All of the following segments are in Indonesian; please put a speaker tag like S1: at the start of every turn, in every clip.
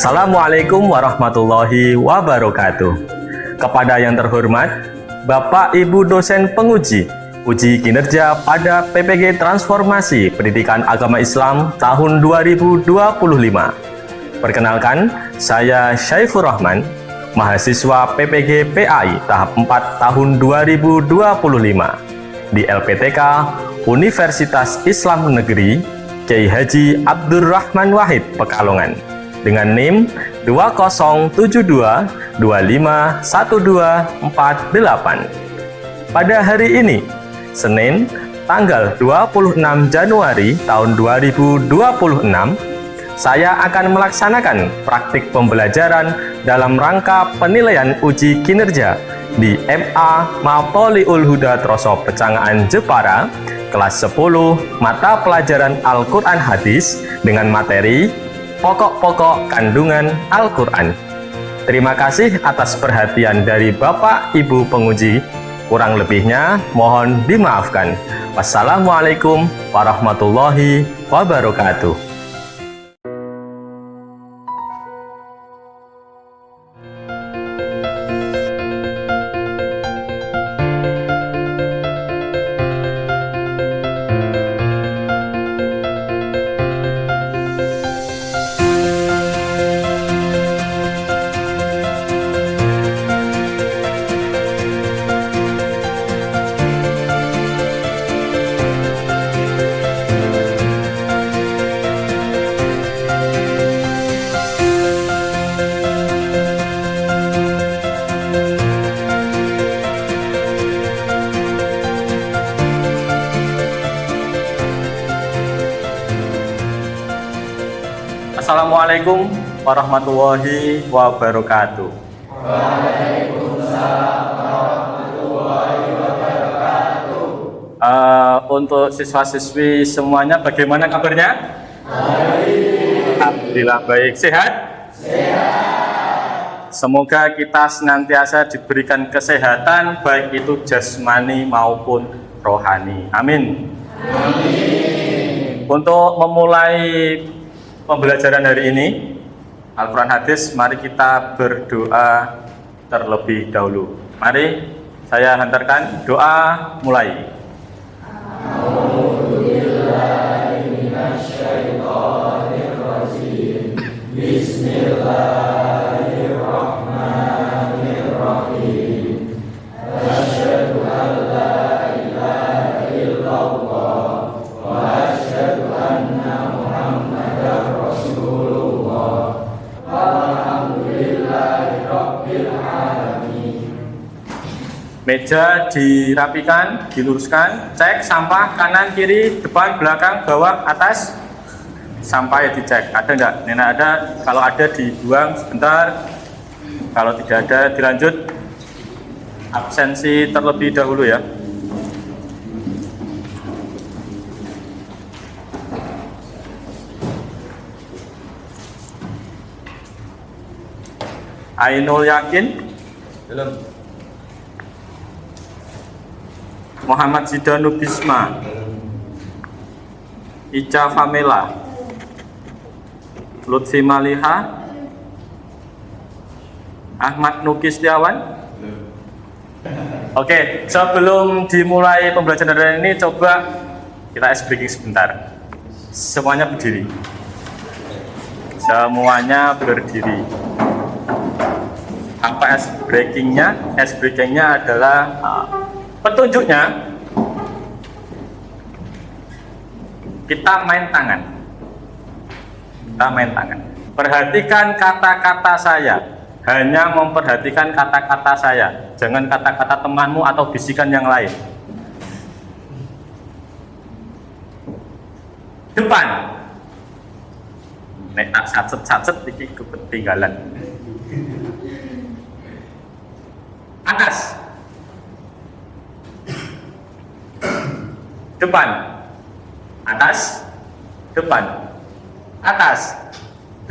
S1: Assalamualaikum warahmatullahi wabarakatuh. Kepada yang terhormat, Bapak Ibu dosen penguji uji kinerja pada PPG Transformasi Pendidikan Agama Islam tahun 2025. Perkenalkan, saya Syaifur Rahman, mahasiswa PPG PAI tahap 4 tahun 2025 di LPTK Universitas Islam Negeri Kiai Haji Abdurrahman Wahid Pekalongan dengan NIM 2072251248. Pada hari ini, Senin, tanggal 26 Januari tahun 2026, saya akan melaksanakan praktik pembelajaran dalam rangka penilaian uji kinerja di MA Mapoliul Huda Troso Pecangaan Jepara, kelas 10, mata pelajaran Al-Quran Hadis dengan materi Pokok-pokok kandungan Al-Quran. Terima kasih atas perhatian dari Bapak Ibu penguji. Kurang lebihnya mohon dimaafkan. Wassalamualaikum warahmatullahi wabarakatuh. Assalamualaikum warahmatullahi wabarakatuh.
S2: Waalaikumsalam warahmatullahi wabarakatuh.
S1: Untuk siswa-siswi semuanya bagaimana kabarnya?
S2: Baik.
S1: Alhamdulillah baik. Sehat?
S2: Sehat.
S1: Semoga kita senantiasa diberikan kesehatan baik itu jasmani maupun rohani. Amin.
S2: Amin.
S1: Untuk memulai pembelajaran hari ini Al-Quran Hadis, mari kita berdoa terlebih dahulu. Mari saya hantarkan doa mulai.
S2: Bismillahirrahmanirrahim. Asyhadu an la ilaha illallah wa asyhadu anna Muhammadar Rasulullah. Alhamdulillahirabbil alamin.
S1: Meja dirapikan, diluruskan, cek sampah kanan, kiri, depan, belakang, bawah, atas. Sampah ya dicek, ada enggak? Nenek ada, kalau ada dibuang sebentar. Kalau tidak ada dilanjut. Absensi terlebih dahulu ya. Ainul Yakin?
S3: Belum.
S1: Muhammad Zidanu Bisma, Ica Famela, Lutfi Maliha, Ahmad Nuki Setiawan. Oke, sebelum dimulai pembelajaran hari ini, coba kita ice breaking sebentar. Semuanya berdiri. Semuanya berdiri. Apa ice breakingnya? Ice breakingnya adalah petunjuknya kita main tangan. Kita main tangan. Perhatikan kata-kata saya. Hanya memperhatikan kata-kata saya. Jangan kata-kata temanmu atau bisikan yang lain. Depan. Nek tak sacet-sacet iki ketinggalan. Atas. Depan. Atas. Depan. Atas.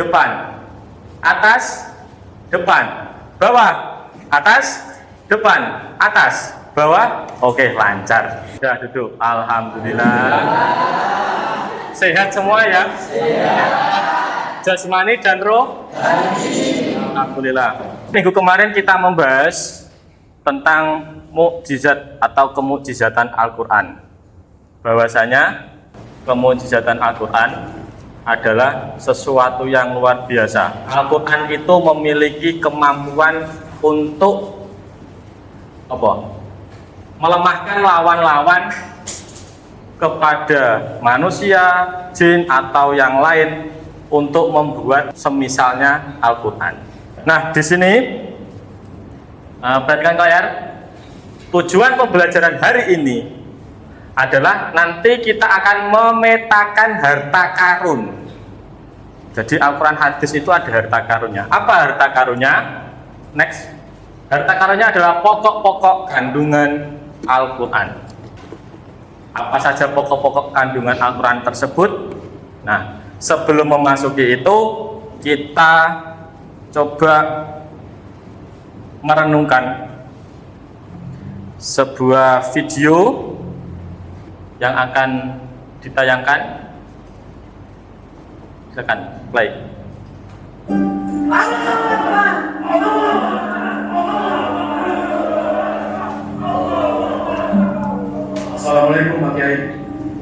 S1: Depan. Atas. Depan. Bawah. Atas. Depan. Atas. Bawah. Oke, lancar. Sudah duduk. Alhamdulillah. Sehat semua ya?
S2: Sehat.
S1: Jasmani dan roh. Alhamdulillah. Minggu kemarin kita membahas tentang mukjizat atau kemukjizatan Al-Quran. Bahwasanya kemukjizatan Al-Quran adalah sesuatu yang luar biasa. Al-Quran itu memiliki kemampuan untuk melemahkan lawan-lawan kepada manusia, jin atau yang lain untuk membuat semisalnya Al-Quran. Nah, di sini perhatikan kalian, tujuan pembelajaran hari ini adalah nanti kita akan memetakan harta karun. Jadi Al-Quran hadis itu ada harta karunnya. Apa harta karunnya? Next. Harta karunnya adalah pokok-pokok kandungan Al-Quran. Apa saja pokok-pokok kandungan Al-Quran tersebut? Nah, sebelum memasuki itu, kita coba merenungkan sebuah video yang akan ditayangkan. Silakan play.
S3: Assalamualaikum Pak Kiai.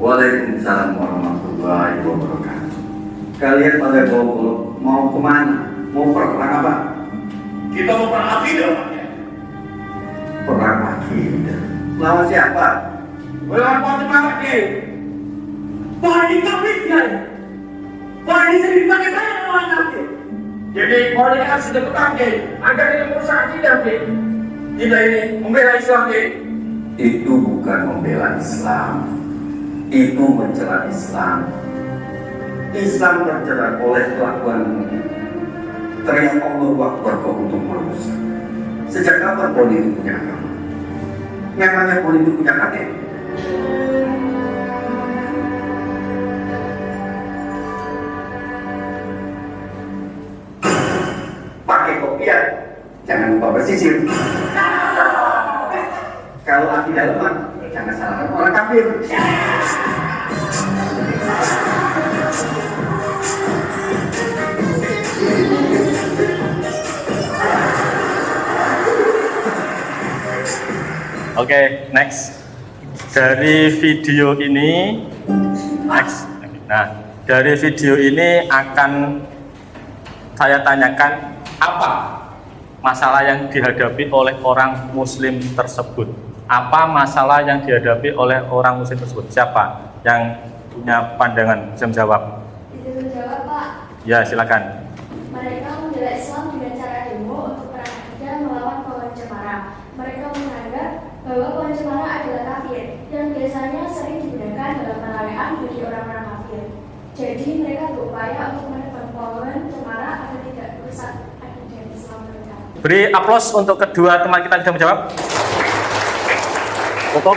S2: Waalaikumsalam warahmatullahi wabarakatuh. Kalian pada mau kemana? Mau perang apa?
S3: Kita mau perang akidah Pak Kiai.
S2: Perang akidah. Lawan siapa?
S3: Lawan Fatimah Pak Kiai. Wahai kafir Kiai. Wahai sendiri pakai banyak lawan kafir. Jadi mereka sudah petang Kiai. Agar ini merusak akidah Kiai. Kita ini membela Islam Kiai.
S2: Itu bukan membela Islam. Itu mencela Islam. Islam tercela oleh kelakuan teriak Allah Akbar kau untuk merusak. Sejak kapan politik punya agama? Memangnya politik punya KTP? Pakai kopiah, jangan lupa bersisir. Kalau akidah lemah, jangan salahkan orang kafir.
S1: Oke, next. Dari video ini, next. Nah, dari video ini akan saya tanyakan apa masalah yang dihadapi oleh orang Muslim tersebut. Apa masalah yang dihadapi oleh orang Muslim tersebut? Siapa yang punya pandangan? Bisa menjawab?
S4: Bisa menjawab, Pak.
S1: Ya, silakan.
S4: Mereka membela Islam dengan cara demo untuk perang akidah melawan pohon cemara. Mereka menganggap bahwa pohon cemara adalah kafir yang biasanya sering digunakan dalam penilaian bagi orang-orang kafir. Jadi mereka berupaya untuk menebang pohon cemara agar tidak merusak akidah Islam mereka.
S1: Beri aplaus untuk kedua teman kita yang sudah menjawab. Cukup.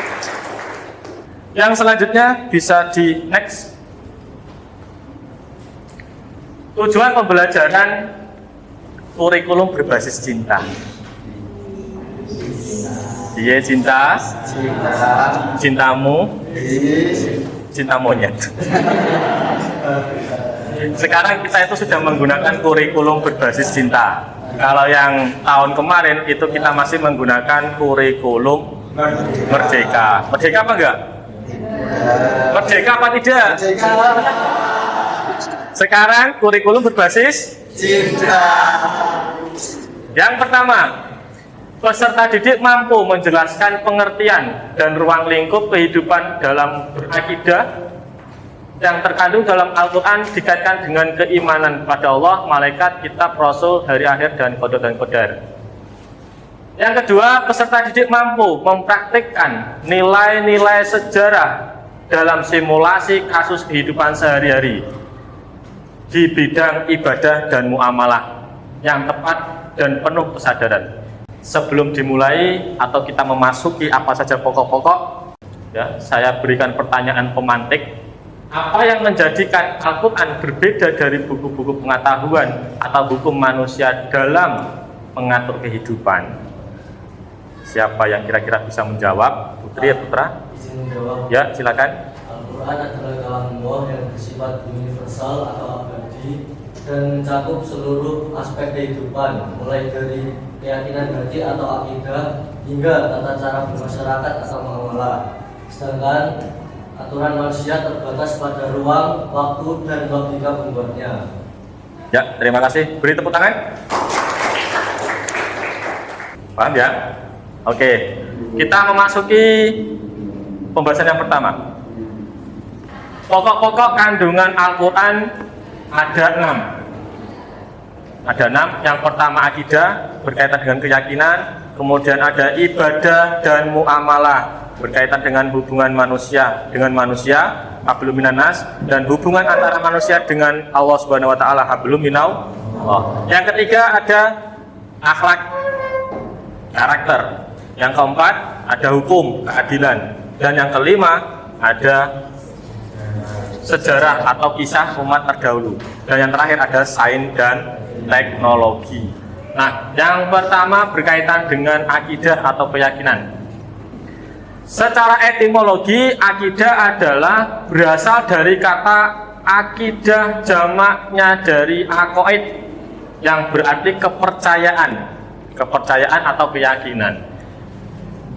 S1: Yang selanjutnya bisa di next. Tujuan pembelajaran kurikulum berbasis cinta. Iya, cinta. Cintamu. Cinta monyet. Sekarang kita itu sudah menggunakan kurikulum berbasis cinta. Kalau yang tahun kemarin itu kita masih menggunakan kurikulum Merdeka. Merdeka apa enggak? Merdeka apa tidak? Sekarang kurikulum berbasis
S2: Cinta.
S1: yang pertama, peserta didik mampu menjelaskan pengertian dan ruang lingkup kehidupan dalam berakidah yang terkandung dalam Al-Quran dikaitkan dengan keimanan pada Allah, malaikat, kitab, rasul, hari akhir, dan qada dan qadar. Yang kedua, peserta didik mampu mempraktikkan nilai-nilai sejarah dalam simulasi kasus kehidupan sehari-hari di bidang ibadah dan muamalah yang tepat dan penuh kesadaran. Sebelum dimulai atau kita memasuki apa saja pokok-pokok, ya, saya berikan pertanyaan pemantik. Apa yang menjadikan Al-Quran berbeda dari buku-buku pengetahuan atau hukum manusia dalam mengatur kehidupan? Siapa yang kira-kira bisa menjawab? Putri ya, Putra?
S5: Izin menjawab.
S1: Ya, silakan.
S5: Al-Quran adalah kalam Allah yang bersifat universal atau abadi dan mencakup seluruh aspek kehidupan, mulai dari keyakinan hati atau akidah hingga tata cara bermasyarakat atau muamalah. Sedangkan aturan manusia terbatas pada ruang, waktu, dan logika pembuatnya.
S1: Ya, terima kasih. Beri tepuk tangan. Paham ya? Oke, kita memasuki pembahasan yang pertama. Pokok-pokok kandungan Al-Quran ada 6. Ada 6. Yang pertama akidah, berkaitan dengan keyakinan. Kemudian ada ibadah dan muamalah, berkaitan dengan hubungan manusia dengan manusia, hablum minan nas, dan hubungan antara manusia dengan Allah Subhanahu wa taala, hablum minallah. Yang ketiga ada akhlak, karakter. Yang keempat ada hukum, keadilan. Dan yang kelima ada sejarah atau kisah umat terdahulu. Dan yang terakhir ada sains dan teknologi. Nah, yang pertama berkaitan dengan akidah atau keyakinan. Secara etimologi, akidah adalah berasal dari kata akidah, jamaknya dari aqaid, yang berarti kepercayaan atau keyakinan,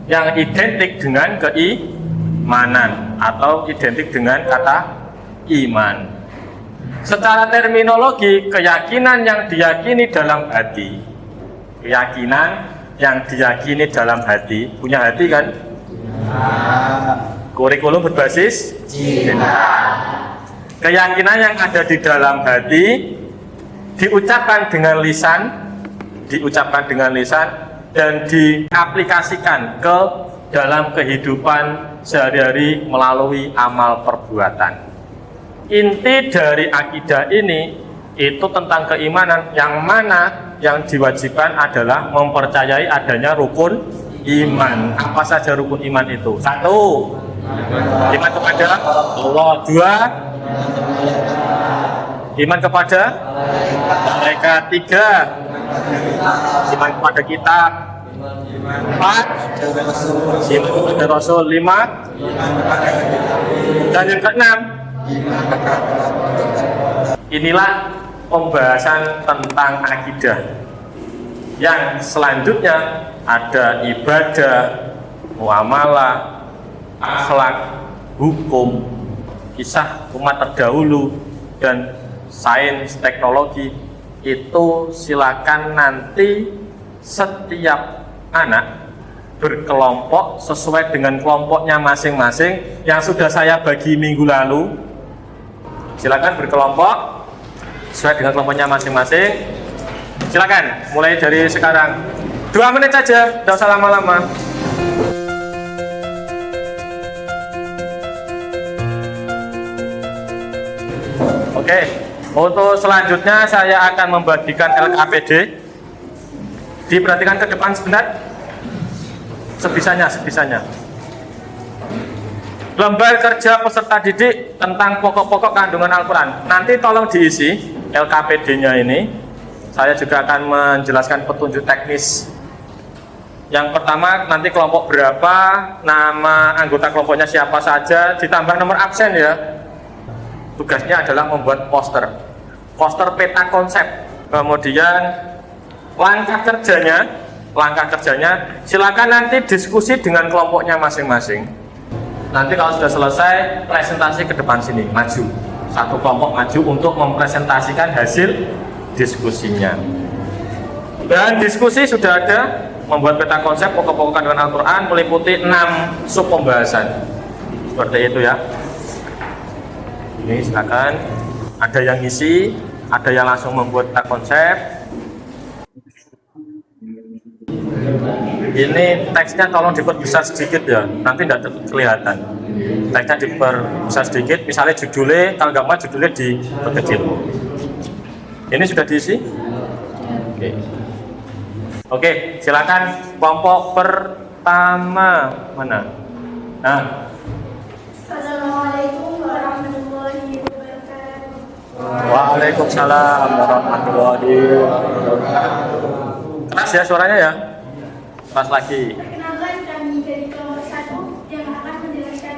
S1: yang identik dengan keimanan atau identik dengan kata iman. Secara terminologi, keyakinan yang diyakini dalam hati, punya hati kan? Kurikulum berbasis cinta. Keyakinan yang ada di dalam hati diucapkan dengan lisan, dan diaplikasikan ke dalam kehidupan sehari-hari melalui amal perbuatan. Inti dari akidah ini itu tentang keimanan, yang mana yang diwajibkan adalah mempercayai adanya rukun iman. Apa saja rukun iman itu? 1, iman kepada Allah. 2, iman kepada malaikat. 3, iman kepada kitab. 4, iman kepada Rasul. 5, dan yang ke-6, inilah pembahasan tentang akidah. Yang selanjutnya ada ibadah, muamalah, akhlak, hukum, kisah umat terdahulu, dan sains teknologi. Itu silakan nanti setiap anak berkelompok sesuai dengan kelompoknya masing-masing yang sudah saya bagi minggu lalu. Silakan berkelompok sesuai dengan kelompoknya masing-masing. Silakan mulai dari sekarang. 2 menit saja, tidak usah lama-lama. Oke, untuk selanjutnya saya akan membagikan LKPD. Diperhatikan ke depan sebentar. Sebisanya. Lembar kerja peserta didik tentang pokok-pokok kandungan Al-Quran. Nanti tolong diisi LKPD-nya ini. Saya juga akan menjelaskan petunjuk teknis. Yang pertama, nanti kelompok berapa, nama anggota kelompoknya siapa saja, ditambah nomor absen ya. Tugasnya adalah membuat poster peta konsep. Kemudian langkah kerjanya silakan nanti diskusi dengan kelompoknya masing-masing. Nanti kalau sudah selesai, presentasi ke depan sini, maju. Satu kelompok maju untuk mempresentasikan hasil diskusinya. Dan diskusi sudah ada, membuat peta konsep pokok-pokok kandungan Al-Quran meliputi 6 sub pembahasan. Seperti itu ya. Ini silakan, ada yang isi, ada yang langsung membuat peta konsep. Ini teksnya tolong diperbesar sedikit ya, nanti tidak kelihatan. Teksnya diperbesar sedikit, misalnya judulnya, kalau nggak mau judulnya diperkecil. Ini sudah diisi? Oke, silakan kelompok pertama mana? Nah.
S4: Assalamualaikum warahmatullahi wabarakatuh.
S1: Waalaikumsalam warahmatullahi wabarakatuh. Keras ya suaranya ya? Keras lagi.
S4: Perkenalkan, kami dari kelompok 1 yang akan menjelaskan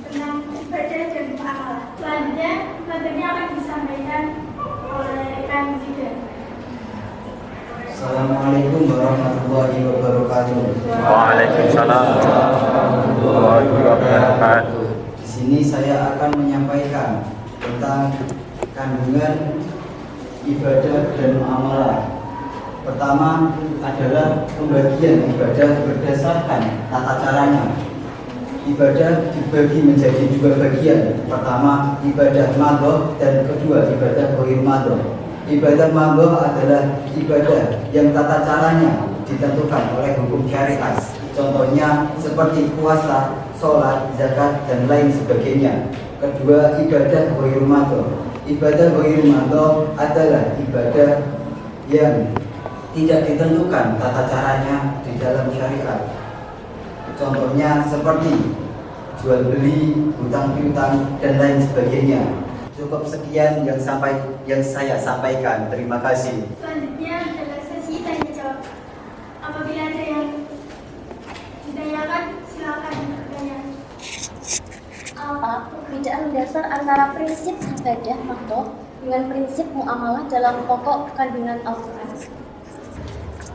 S4: tentang ibadah dan muamalah. Selanjutnya, materinya akan disampaikan oleh rekan
S6: Assalamualaikum warahmatullahi wabarakatuh.
S1: Waalaikumsalam warahmatullahi wabarakatuh.
S6: Di sini saya akan menyampaikan tentang kandungan ibadah dan muamalah. Pertama adalah pembagian ibadah berdasarkan tata caranya. Ibadah dibagi menjadi dua bagian. Pertama, ibadah madhoh, dan kedua, ibadah ghair madhoh. Ibadah madhoh adalah ibadah yang tata caranya ditentukan oleh hukum syariat. Contohnya seperti puasa, sholat, zakat, dan lain sebagainya. Kedua, ibadah ghair madhoh. Ibadah ghair madhoh adalah ibadah yang tidak ditentukan tata caranya di dalam syariat. Contohnya seperti jual beli, hutang piutang, dan lain sebagainya. Cukup sekian yang saya sampaikan. Terima kasih.
S4: Selanjutnya adalah sesi tanya jawab. Apabila ada yang ditanyakan, silakan bertanya.
S7: Apa perbedaan dasar antara prinsip ibadah madhoh dengan prinsip muamalah dalam pokok kandungan Al-Quran?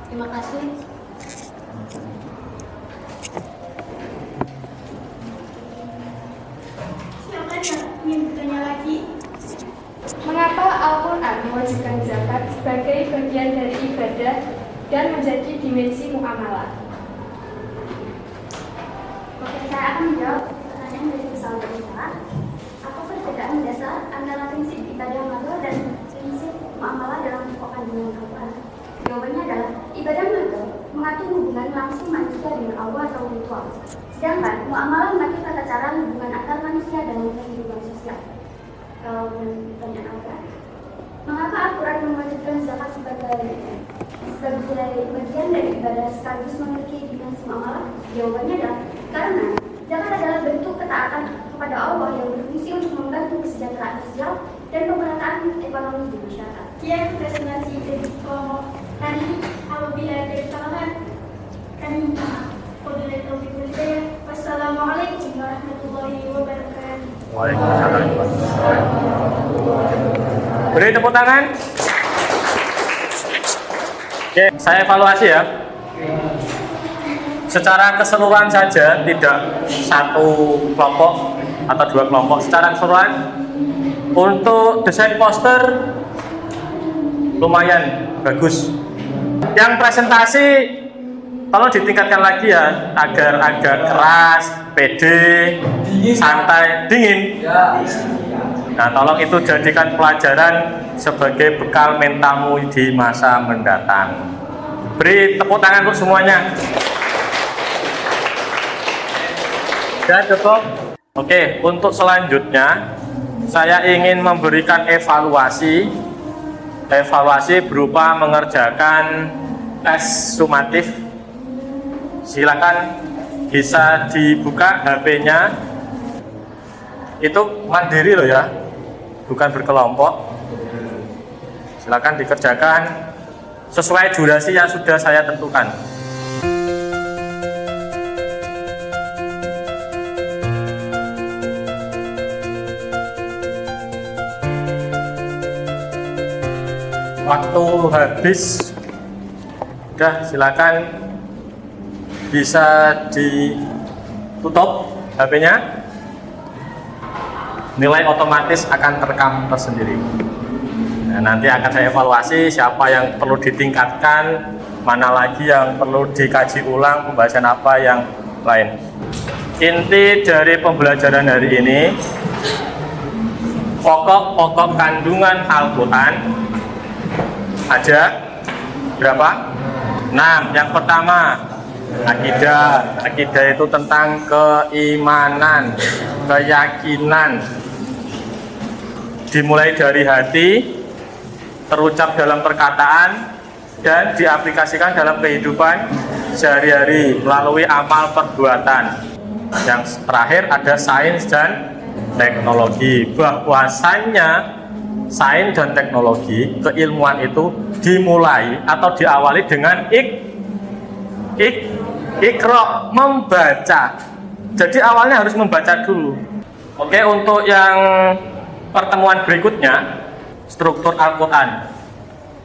S7: Terima kasih.
S4: Silakan yang ingin bertanya lagi.
S8: Mengapa Al-Quran mewajibkan zakat sebagai bagian dari ibadah dan menjadi dimensi muamalah?
S7: Oke, saya akan menjawab pertanyaan dari peserta kita. Apa perbedaan dasar antara prinsip ibadah madhoh dan prinsip muamalah dalam pokok kandungan Al-Quran? Jawabannya adalah ibadah madhoh mengatur hubungan langsung manusia dengan Allah atau ritual. Sedangkan muamalah mengatur tata cara hubungan antar manusia dalam kehidupan sosial. Kalau pertanyaan apa? Mengapa Al-Quran mewajibkan zakat sebagai bagian dari ibadah sekaligus memiliki dimensi muamalah? Jawabannya adalah karena zakat adalah bentuk ketaatan kepada Allah yang berfungsi untuk membantu kesejahteraan sosial dan pemerataan ekonomi di masyarakat.
S4: Sekian presentasi dari kelompok tadi. Apabila ada kesalahan, kami minta maaf. Wabillahi taufiq wal hidayah. Wassalamualaikum warahmatullahi wabarakatuh.
S1: Waalaikumsalam. Beri tepuk tangan. Oke, saya evaluasi ya. Secara keseluruhan saja, tidak satu kelompok atau dua kelompok. Secara keseluruhan, untuk desain poster lumayan bagus. Yang presentasi tolong ditingkatkan lagi ya, agar agak keras, pede, santai, dingin. Nah, tolong itu jadikan pelajaran sebagai bekal mentalmu di masa mendatang. Beri tepuk tangan untuk semuanya. Ya, cukup. Oke, untuk selanjutnya saya ingin memberikan evaluasi berupa mengerjakan tes sumatif. Silakan bisa dibuka HP-nya. Itu mandiri loh ya, bukan berkelompok. Silakan dikerjakan sesuai durasi yang sudah saya tentukan. Waktu habis. Udah, silakan bisa ditutup HP-nya. Nilai otomatis akan terekam tersendiri. Nah, nanti akan saya evaluasi siapa yang perlu ditingkatkan, mana lagi yang perlu dikaji ulang, pembahasan apa yang lain. Inti dari pembelajaran hari ini, pokok-pokok kandungan Al-Quran ada berapa? 6. Yang pertama, akidah. Akidah itu tentang keimanan, keyakinan, dimulai dari hati, terucap dalam perkataan, dan diaplikasikan dalam kehidupan sehari-hari melalui amal perbuatan. Yang terakhir ada sains dan teknologi. Bahwasannya sains dan teknologi, keilmuan itu dimulai atau diawali dengan ikra, membaca. Jadi awalnya harus membaca dulu. Oke, untuk yang pertemuan berikutnya, struktur Al-Quran.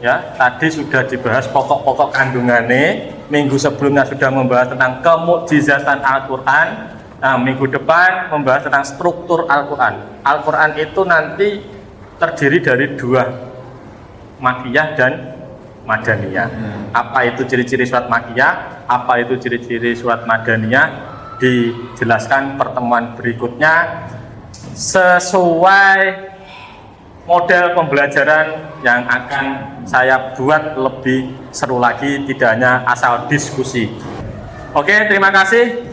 S1: Ya, tadi sudah dibahas pokok-pokok kandungannya. Minggu sebelumnya sudah membahas tentang kemukjizatan Al-Quran. Nah, minggu depan membahas tentang struktur Al-Quran. Al-Quran itu nanti terdiri dari dua, Makkiyah dan Madaniyah. Apa itu ciri-ciri surat Makkiyah? Apa itu ciri-ciri surat Madaniyah? Dijelaskan pertemuan berikutnya sesuai model pembelajaran yang akan saya buat lebih seru lagi, tidak hanya asal diskusi. Oke, terima kasih.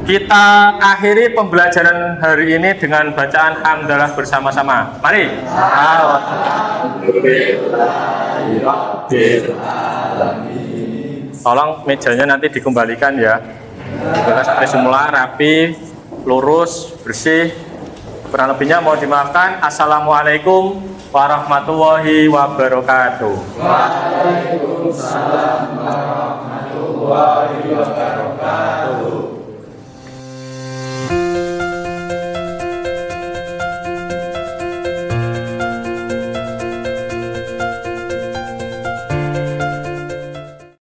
S1: Kita akhiri pembelajaran hari ini dengan bacaan hamdalah bersama-sama. Mari. Tolong mejanya nanti dikembalikan ya. Kita seperti semula, rapi, lurus, bersih. Kurang lebihnya mohon dimaafkan. Assalamualaikum warahmatullahi wabarakatuh.
S3: Waalaikumsalam warahmatullahi wabarakatuh.